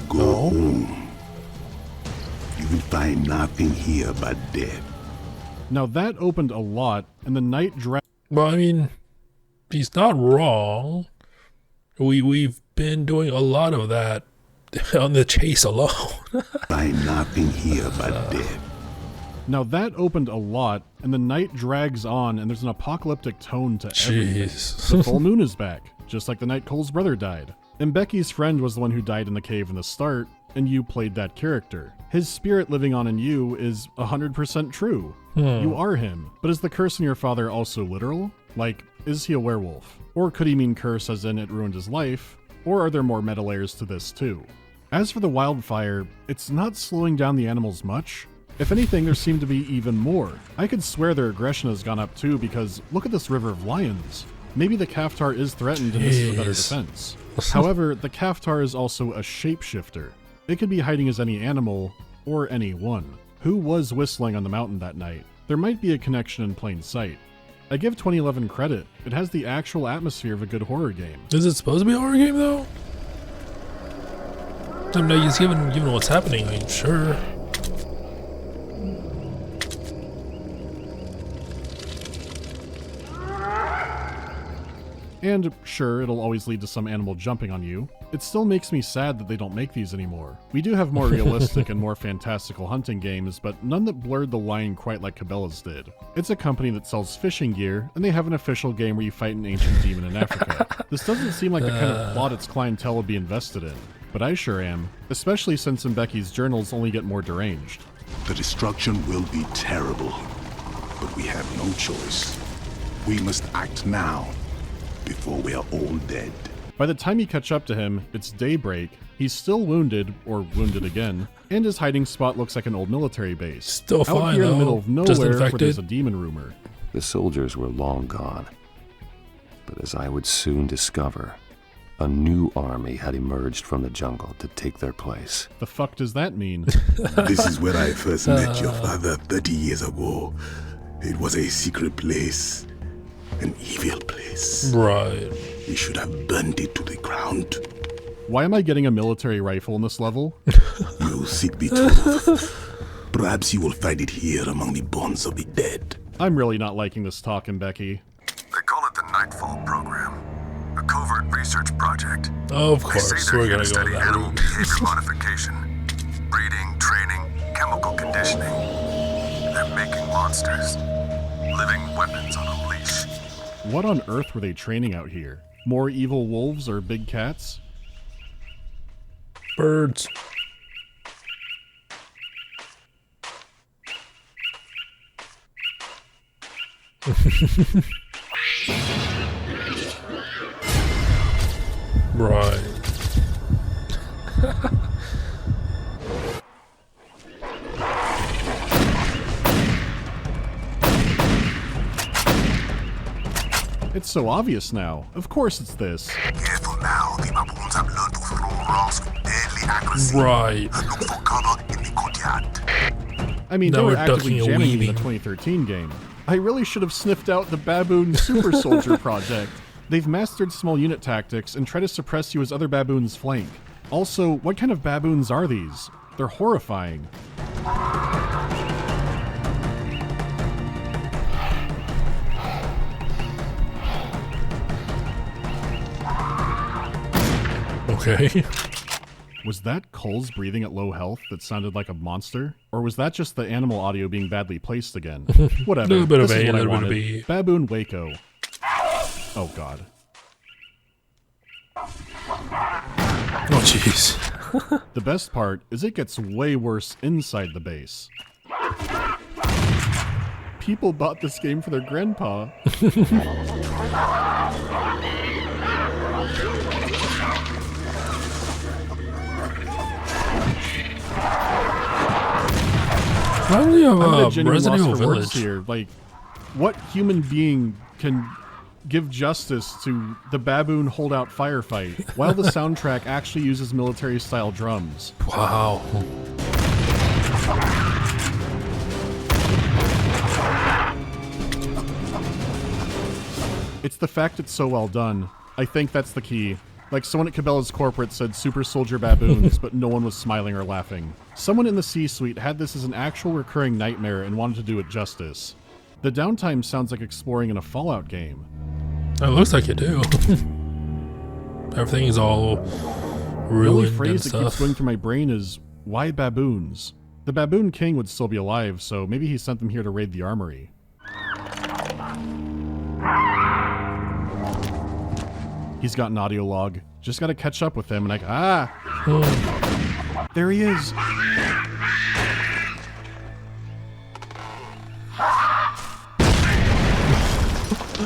Go home. You will find nothing here but death. Now that opened a lot, and the night dragged. Well, I mean, he's not wrong. We've been doing a lot of that on the chase alone. Find nothing here but death. Now that opened a lot, and the night drags on, and there's an apocalyptic tone to everything. Jeez. The full moon is back, just like the night Cole's brother died. And Becky's friend was the one who died in the cave in the start, and you played that character. His spirit living on in you is 100% true. You are him. But is the curse in your father also literal? Like, is he a werewolf? Or could he mean curse as in it ruined his life? Or are there more meta layers to this too? As for the wildfire, it's not slowing down the animals much. If anything, there seem to be even more. I could swear their aggression has gone up too, because look at this river of lions. Maybe the Kaftar is threatened and this is a better defense. However, the Kaftar is also a shapeshifter. It could be hiding as any animal, or anyone. Who was whistling on the mountain that night? There might be a connection in plain sight. I give 2011 credit. It has the actual atmosphere of a good horror game. Is it supposed to be a horror game though? I mean, he's given what's happening, I'm sure. And sure, it'll always lead to some animal jumping on you. It still makes me sad that they don't make these anymore. We do have more realistic and more fantastical hunting games, but none that blurred the line quite like Cabela's did. It's a company that sells fishing gear, and they have an official game where you fight an ancient demon in Africa. This doesn't seem like the kind of plot its clientele would be invested in, but I sure am, especially since Mbecky's journals only get more deranged. The destruction will be terrible, but we have no choice. We must act now, before we are all dead. By the time you catch up to him, it's daybreak, he's still wounded, or wounded again, and his hiding spot looks like an old military base. Still out fine here in the middle though. of Just nowhere where infected. there's a demon rumor. The soldiers were long gone. But as I would soon discover, A new army had emerged from the jungle to take their place. The fuck does that mean? This is where I first met your father 30 years ago. It was a secret place. An evil place. Right. We should have burned it to the ground. Why am I getting a military rifle in this level? You seek the truth. Perhaps you will find it here among the bones of the dead. I'm really not liking this talking, Becky. They call it the Nightfall Program. A covert research project. Of They say course, they're we're here gonna to go study that animal route. behavior modification. Breeding, training, chemical conditioning. They're making monsters. Living weapons on a leash. What on earth were they training out here? More evil wolves or big cats? Birds. Right. It's so obvious now. Of course it's this. Careful now, the baboons have learned to throw rocks with deadly accuracy. Right. Look for cover in the courtyard. I mean, Now they were we're actively ducking and jamming in the weaving. 2013 game. I really should have sniffed out the Baboon Super Soldier project. They've mastered small unit tactics and try to suppress you as other baboons flank. Also, what kind of baboons are these? They're horrifying. Okay. Was that Cole's breathing at low health that sounded like a monster? Or was that just the animal audio being badly placed again? Whatever. Little bit of This is A, what I little bit of wanted. B. Baboon Waco. Oh god. Oh jeez. The best part is it gets way worse inside the base. People bought this game for their grandpa. Reminds me I'm at a of genuine Resident loss Evil for words Village. here. Like, what human being can give justice to the baboon holdout firefight while the soundtrack actually uses military-style drums? Wow. It's the fact it's so well done. I think that's the key. Like, someone at Cabela's corporate said super soldier baboons, but no one was smiling or laughing. Someone in the C-suite had this as an actual recurring nightmare and wanted to do it justice. The downtime sounds like exploring in a Fallout game. It looks like you do. Everything's all The only ruined and phrase that keeps stuff. going through my brain is, why baboons? The Baboon King would still be alive, so maybe he sent them here to raid the armory. He's got an audio log. Just gotta catch up with him and there he is!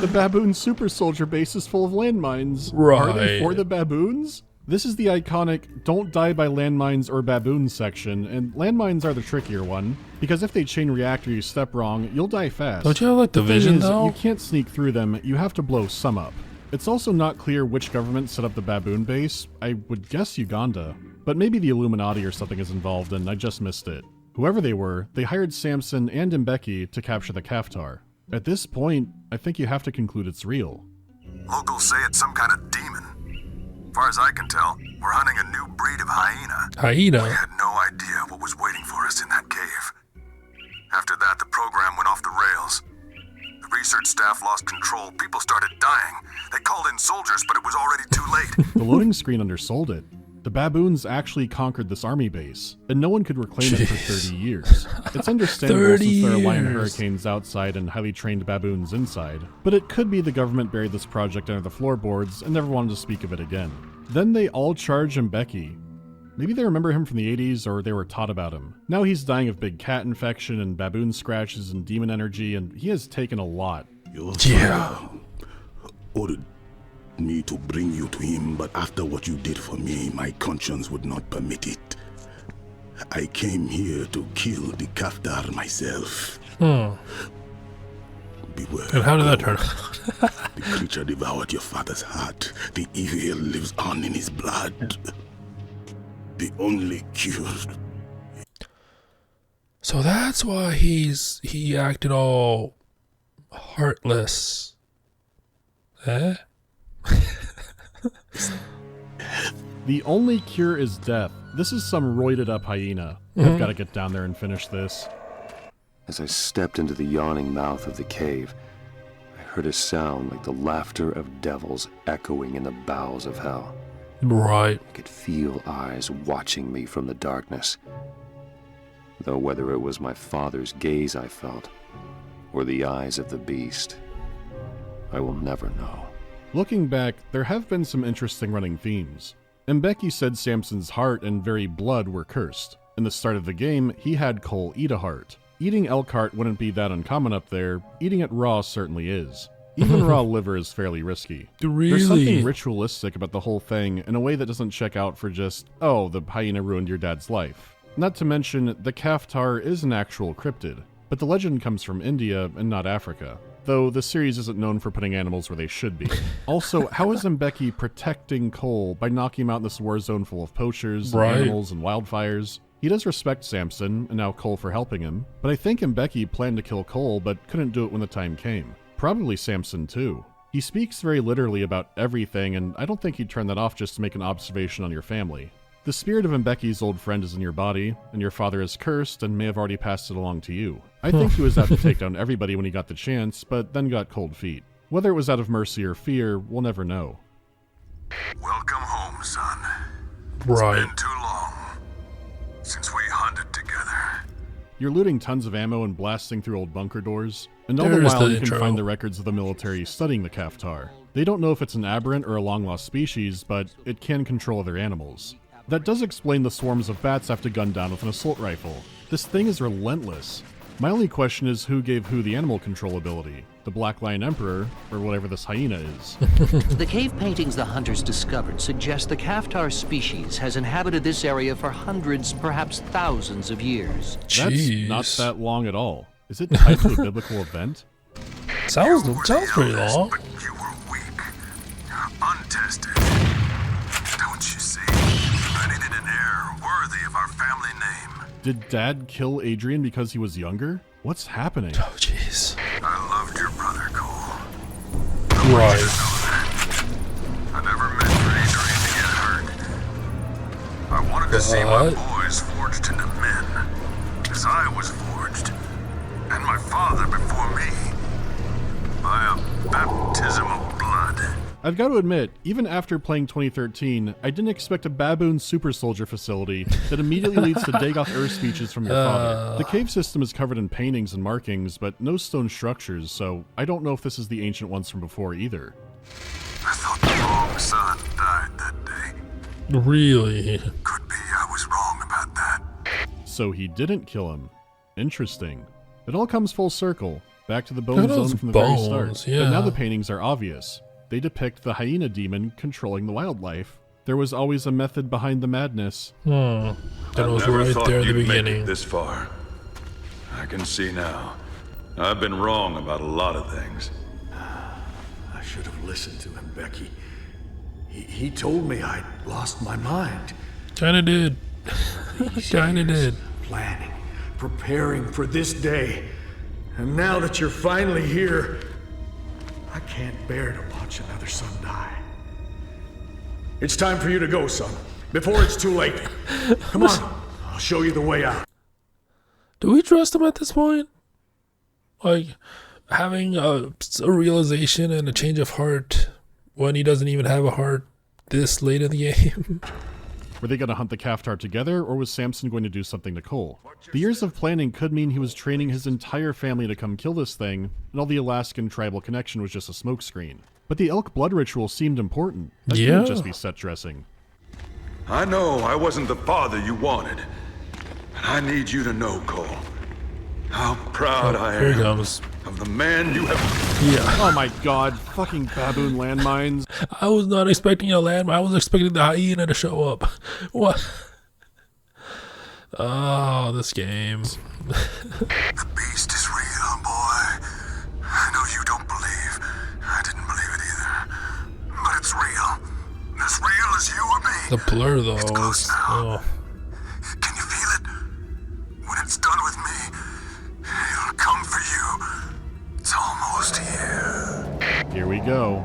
The Baboon Super Soldier base is full of landmines. Are they for Right. the baboons? This is the iconic don't die by landmines or baboons section, and landmines are the trickier one, because if they chain react or you step wrong, you'll die fast. Don't you have like the thing vision is, though? you can't sneak through them, you have to blow some up. It's also not clear which government set up the baboon base. I would guess Uganda, but maybe the Illuminati or something is involved and I just missed it. Whoever they were, they hired Samson and Mbeki to capture the Kaftar. At this point, I think you have to conclude it's real. Locals say it's some kind of demon. Far as I can tell, we're hunting a new breed of hyena. We Hyena. had no idea what was waiting for us in that cave. After that, the program went off the rails. The research staff lost control. People started dying. They called in soldiers, but it was already too late. The loading screen undersold it. The baboons actually conquered this army base, and no one could reclaim it for 30 years. It's understandable 30 since there are lion years. hurricanes outside and highly trained baboons inside, but it could be the government buried this project under the floorboards and never wanted to speak of it again. Then they all charge Mbeki. Maybe they remember him from the 80s, or they were taught about him. Now he's dying of big cat infection and baboon scratches and demon energy, and he has taken a lot. Your Yeah. father ordered me to bring you to him, but after what you did for me, my conscience would not permit it. I came here to kill the Kaftar myself. Beware. And how did that turn out? The creature devoured your father's heart. The evil lives on in his blood. The only cure. So that's why he acted all heartless. Eh? The only cure is death. This is some roided up hyena. I've got to get down there and finish this. As I stepped into the yawning mouth of the cave, I heard a sound like the laughter of devils echoing in the bowels of hell. Right. I could feel eyes watching me from the darkness. Though whether it was my father's gaze I felt, or the eyes of the beast, I will never know. Looking back, there have been some interesting running themes. Mbeki said Samson's heart and very blood were cursed. In the start of the game, he had Cole eat a heart. Eating elk heart wouldn't be that uncommon up there, eating it raw certainly is. Even raw liver is fairly risky. Really? There's something ritualistic about the whole thing in a way that doesn't check out for just, oh, the hyena ruined your dad's life. Not to mention, the Kaftar is an actual cryptid, but the legend comes from India and not Africa. Though the series isn't known for putting animals where they should be. Also, how is Mbeki protecting Cole by knocking him out in this war zone full of poachers, and animals, and wildfires? He does respect Samson, and now Cole for helping him, but I think Mbeki planned to kill Cole, but couldn't do it when the time came. Probably Samson too. He speaks very literally about everything, and I don't think he'd turn that off just to make an observation on your family. The spirit of Mbeki's old friend is in your body, and your father is cursed and may have already passed it along to you. I think he was out to take down everybody when he got the chance, but then got cold feet. Whether it was out of mercy or fear, we'll never know. Welcome home, son. Right. It's been too long since we hunted together. You're looting tons of ammo and blasting through old bunker doors, and all There's the while the you can intro. find the records of the military studying the Kaftar. They don't know if it's an aberrant or a long-lost species, but it can control other animals. That does explain the swarms of bats have to gun down with an assault rifle. This thing is relentless. My only question is who gave who the animal control ability? The Black Lion Emperor, or whatever this hyena is. The cave paintings the hunters discovered suggest the Kaftar species has inhabited this area for hundreds, perhaps thousands of years. Jeez. That's not that long at all. Is it tied to a biblical event? Sounds pretty long. But you were weak, untested. Don't you see? I needed an heir worthy of our family name. Did Dad kill Adrian because he was younger? What's happening? Oh, jeez. I loved your brother, Cole. Right. I never meant for Adrian to get hurt. I wanted to see my boys forged into men, as I was forged, and my father before me, by a baptism of blood. I've got to admit, even after playing 2013, I didn't expect a baboon super soldier facility that immediately leads to Dagoth speeches from your father. The cave system is covered in paintings and markings, but no stone structures, so I don't know if this is the ancient ones from before either. I thought the wrong son died that day. Really? Could be I was wrong about that. So he didn't kill him. Interesting. It all comes full circle, back to the bone Those zone from the very bones, start. yeah. But now the paintings are obvious. They depict the hyena demon controlling the wildlife. There was always a method behind the madness. That was Never right thought there at the you'd make it beginning. this far. I can see now. I've been wrong about a lot of things. I should have listened to him, Becky. He told me I'd lost my mind. Kinda did. Kinda did. Planning, preparing for this day. And now that you're finally here, I can't bear to watch another son die. It's time for you to go, son, before it's too late. Come on, I'll show you the way out. Do we trust him at this point? Like, having a realization and a change of heart when he doesn't even have a heart this late in the game? Were they going to hunt the Kaftar together, or was Samson going to do something to Cole? The years of planning could mean he was training his entire family to come kill this thing, and all the Alaskan tribal connection was just a smokescreen. But the elk blood ritual seemed important. That couldn't just be set dressing. I know I wasn't the father you wanted. And I need you to know, Cole, how proud I Here he am comes. of the man you have. Yeah. Oh my god, fucking baboon landmines. I was not expecting a land. I was expecting the hyena to show up. What? Oh, this game. The beast is real, boy. I know you don't believe. I didn't believe The blur though. It's close now. Oh. Can you feel it? When it's done with me, it'll come for you. It's almost here. Here we go.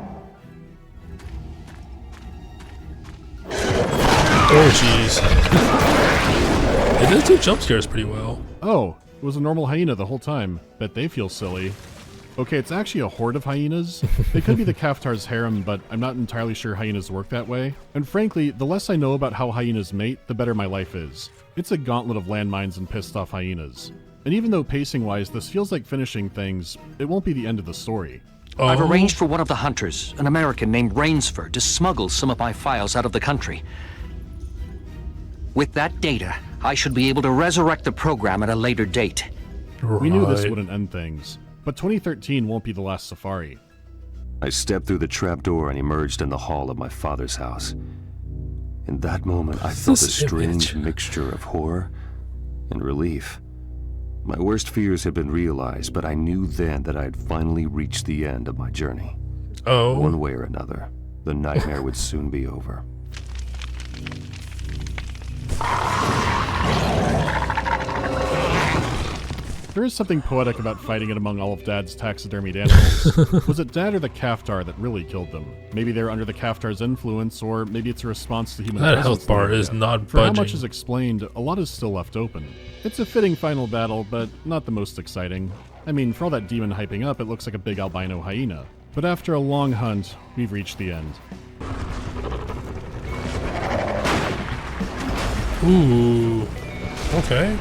Oh jeez. It does do jump scares pretty well. Oh, it was a normal hyena the whole time. Bet they feel silly. Okay, it's actually a horde of hyenas. They could be the Kaftar's harem, but I'm not entirely sure hyenas work that way. And frankly, the less I know about how hyenas mate, the better my life is. It's a gauntlet of landmines and pissed off hyenas. And even though pacing-wise this feels like finishing things, it won't be the end of the story. I've arranged for one of the hunters, an American named Rainsford, to smuggle some of my files out of the country. With that data, I should be able to resurrect the program at a later date. We knew this wouldn't end things, but 2013 won't be the last safari. I stepped through the trapdoor and emerged in the hall of my father's house. In that moment, I felt a strange mixture of horror and relief. My worst fears had been realized, but I knew then that I had finally reached the end of my journey. Oh. One way or another, the nightmare would soon be over. There is something poetic about fighting it among all of Dad's taxidermied animals. Was it Dad or the Kaftar that really killed them? Maybe they're under the Kaftar's influence, or maybe it's a response to human That presence health bar is not For how budging. much is explained, a lot is still left open. It's a fitting final battle, but not the most exciting. I mean, for all that demon hyping up, it looks like a big albino hyena. But after a long hunt, we've reached the end. Ooh. Okay.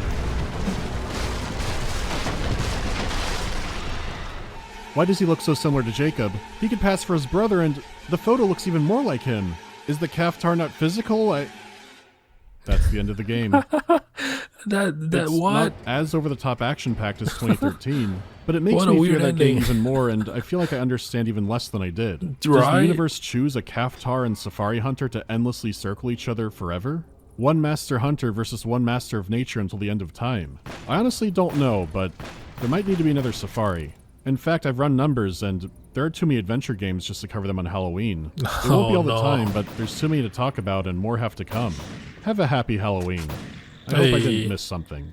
Why does he look so similar to Jacob? He could pass for his brother, and the photo looks even more like him. Is the Kaftar not physical? That's the end of the game. It's what? Not as over-the-top action-packed as 2013, but it makes me fear that game even more, and I feel like I understand even less than I did. Does the universe choose a Kaftar and Safari Hunter to endlessly circle each other forever? One Master Hunter versus one Master of Nature until the end of time. I honestly don't know, but there might need to be another Safari. In fact, I've run numbers, and there are too many adventure games just to cover them on Halloween. It won't be all the time, but there's too many to talk about, and more have to come. Have a happy Halloween. I hope I didn't miss something.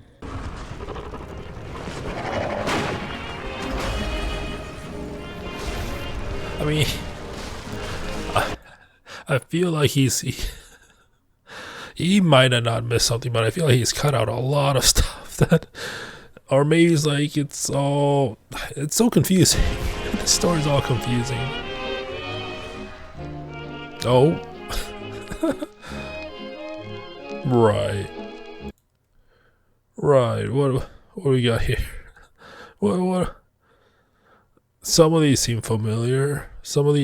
I mean, I feel like he might have not missed something, but I feel like he's cut out a lot of stuff that, or maybe it's like it's so confusing. The story's all confusing. Oh. Right. What do we got here? What? Some of these seem familiar. Some of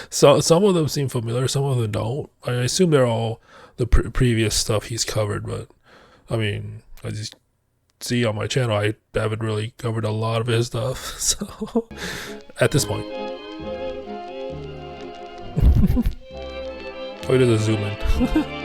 some of them seem familiar. Some of them don't. I assume they're all the previous stuff he's covered, but I mean, I just see on my channel I haven't really covered a lot of his stuff. So at this point, oh, it is a zoom in.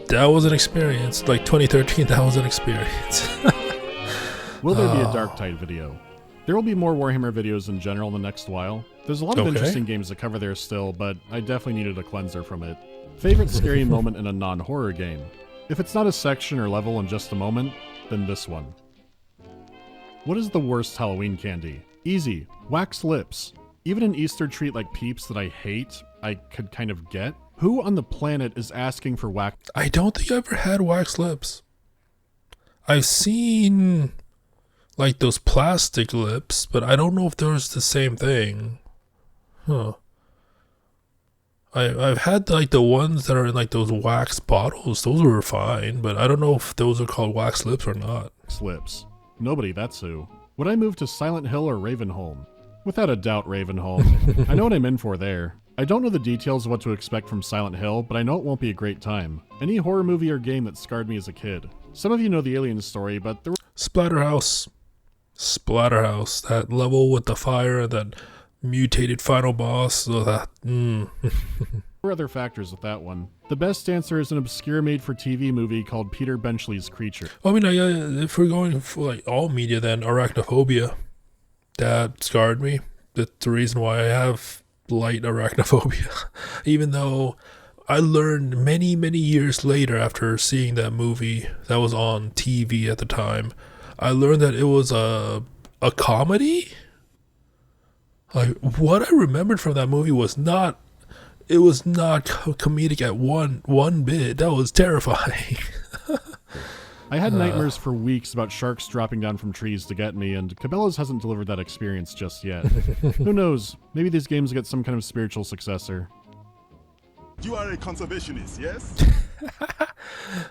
That was an experience. Like 2013, that was an experience. Will there be a Dark Tide video? There will be more Warhammer videos in general in the next while. There's a lot of interesting games to cover there still, but I definitely needed a cleanser from it. Favorite scary moment in a non-horror game? If it's not a section or level in just a moment, then this one. What is the worst Halloween candy? Easy. Wax lips. Even an Easter treat like Peeps that I hate, I could kind of get. Who on the planet is asking for wax? I don't think I ever had wax lips. I've seen like those plastic lips, but I don't know if those the same thing. Huh. I've had like the ones that are in like those wax bottles. Those were fine, but I don't know if those are called wax lips or not. Lips. Nobody, that's who. Would I move to Silent Hill or Ravenholm? Without a doubt, Ravenholm. I know what I'm in for there. I don't know the details of what to expect from Silent Hill, but I know it won't be a great time. Any horror movie or game that scarred me as a kid. Some of you know the Alien story, but there were Splatterhouse, that level with the fire and that mutated final boss. So that There were other factors with that one. The best answer is an obscure made-for-TV movie called Peter Benchley's Creature. I mean, if we're going for like all media, then arachnophobia. That scarred me. That's the reason why I have light arachnophobia. Even though I learned many, many years later after seeing that movie that was on TV at the time, I learned that it was a comedy. Like, what I remembered from that movie was not comedic at one bit. That was terrifying. I had nightmares for weeks about sharks dropping down from trees to get me, and Cabela's hasn't delivered that experience just yet. Who knows? Maybe these games get some kind of spiritual successor. You are a conservationist, yes?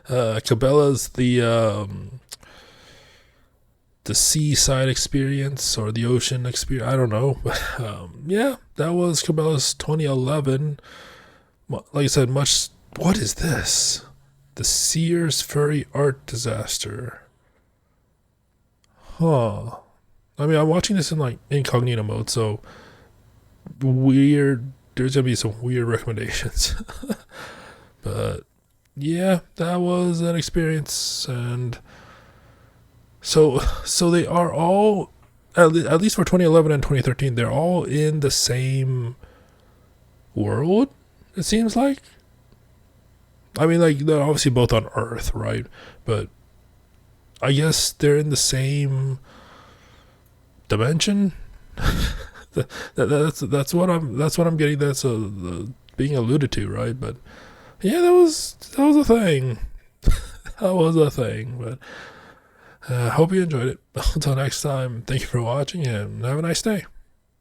Cabela's the seaside experience or the ocean experience. I don't know. Yeah, that was Cabela's 2011. Like I said, what is this? The Sears Furry Art Disaster. Huh. I mean, I'm watching this in like incognito mode, so weird. There's gonna be some weird recommendations. But yeah, that was an experience, and so they are all, at least for 2011 and 2013, they're all in the same world, it seems like. I mean, like, they're obviously both on Earth, right? But I guess they're in the same dimension. That's what I'm getting. That's being alluded to, right? But yeah, that was a thing. That was a thing. But I hope you enjoyed it. Until next time, thank you for watching and have a nice day.